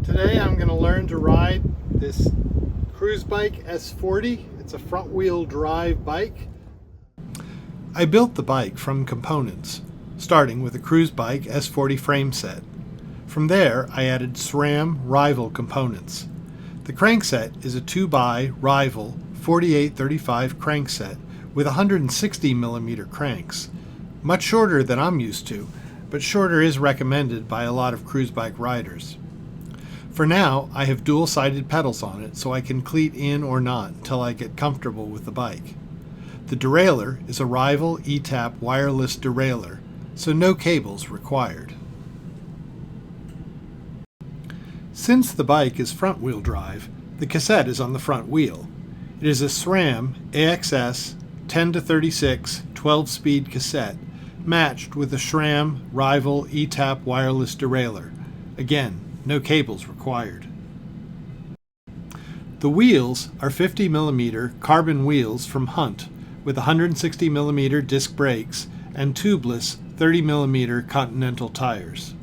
Today I'm going to learn to ride this Cruzbike S40. It's a front wheel drive bike. I built the bike from components, starting with a Cruzbike S40 frame set. From there I added SRAM Rival components. The crankset is a 2x Rival 4835 crankset with 160mm cranks. Much shorter than I'm used to, but shorter is recommended by a lot of cruise bike riders. For now, I have dual-sided pedals on it so I can cleat in or not until I get comfortable with the bike. The derailleur is a Rival E-Tap wireless derailleur, so no cables required. Since the bike is front-wheel drive, the cassette is on the front wheel. It is a SRAM AXS 10-36 12-speed cassette matched with a SRAM Rival E-Tap wireless derailleur. Again, no cables required. The wheels are 50mm carbon wheels from Hunt with 160mm disc brakes and tubeless 30mm Continental tires.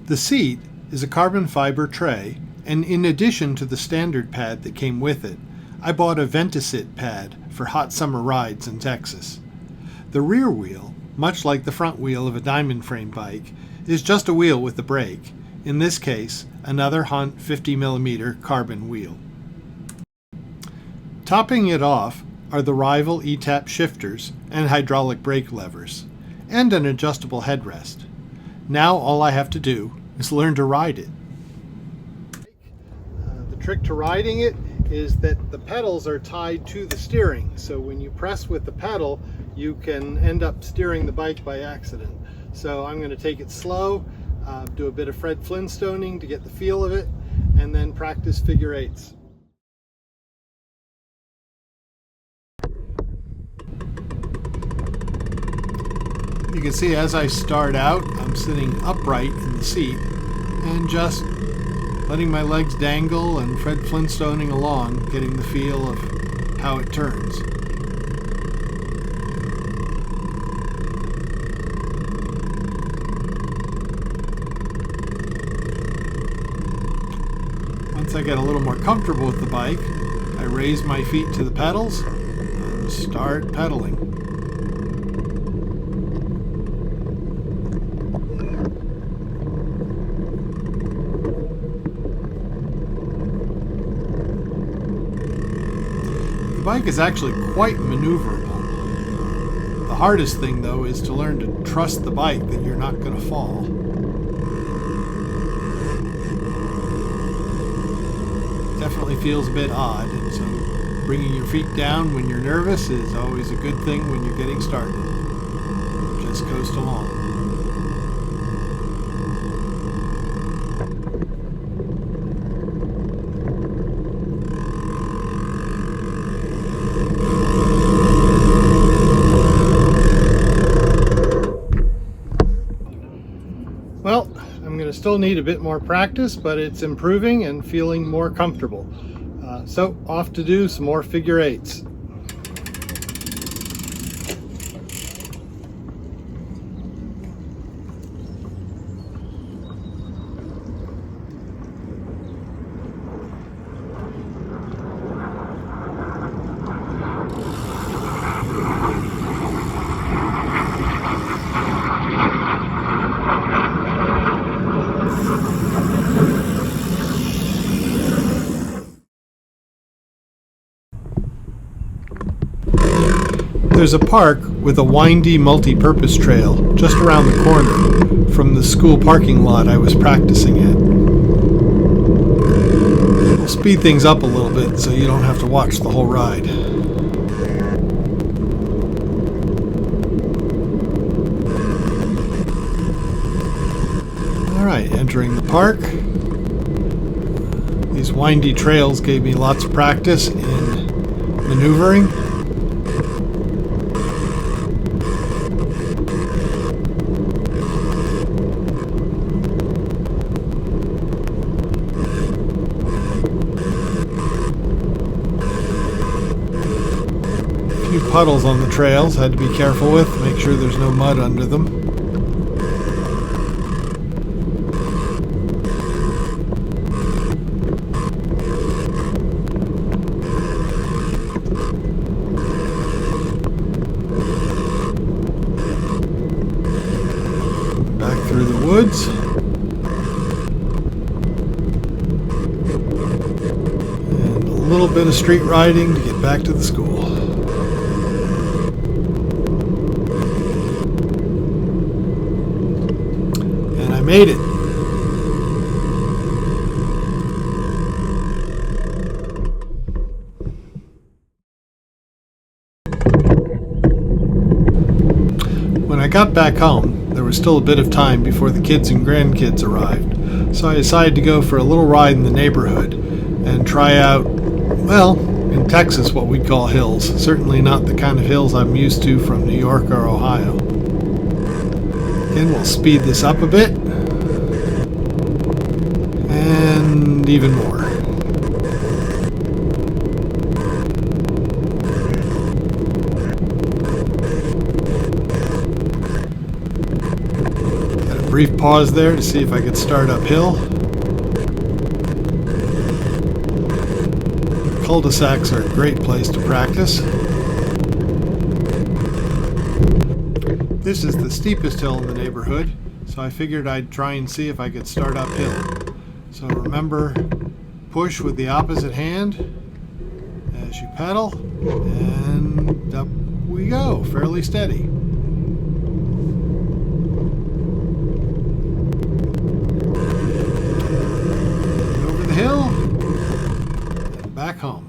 The seat is a carbon fiber tray, and in addition to the standard pad that came with it, I bought a Ventisit pad for hot summer rides in Texas. The rear wheel, much like the front wheel of a diamond frame bike, is just a wheel with a brake, in this case another Hunt 50mm carbon wheel. Topping it off are the Rival E-Tap shifters and hydraulic brake levers, and an adjustable headrest. Now all I have to do is learn to ride it. The trick to riding it is that the pedals are tied to the steering, so when you press with the pedal you can end up steering the bike by accident. So I'm going to take it slow, do a bit of Fred Flintstoning to get the feel of it, and then practice figure eights. You can see as I start out, I'm sitting upright in the seat and just letting my legs dangle and Fred Flintstoning along, getting the feel of how it turns. Once I get a little more comfortable with the bike, I raise my feet to the pedals and start pedaling. The bike is actually quite maneuverable. The hardest thing, though, is to learn to trust the bike that you're not going to fall. Definitely feels a bit odd, and so bringing your feet down when you're nervous is always a good thing when you're getting started. Just coast along. Well, I'm going to still need a bit more practice, but it's improving and feeling more comfortable. So off to do some more figure eights. There's a park with a windy multi-purpose trail just around the corner from the school parking lot I was practicing at. We'll speed things up a little bit so you don't have to watch the whole ride. Alright, entering the park. These windy trails gave me lots of practice in maneuvering. Puddles on the trails, had to be careful with, make sure there's no mud under them. woods. And a little bit of street riding to get back to the school. And I made it. When I got back home, there was still a bit of time before the kids and grandkids arrived, so I decided to go for a little ride in the neighborhood and try out, well, in Texas, what we'd call hills. Certainly not the kind of hills I'm used to from New York or Ohio. Again, we'll speed this up a bit, and even more. Brief pause there to see if I could start uphill. Cul-de-sacs are a great place to practice. This is the steepest hill in the neighborhood, so I figured I'd try and see if I could start uphill. So remember, push with the opposite hand as you pedal, and up we go, fairly steady. Hill and back home.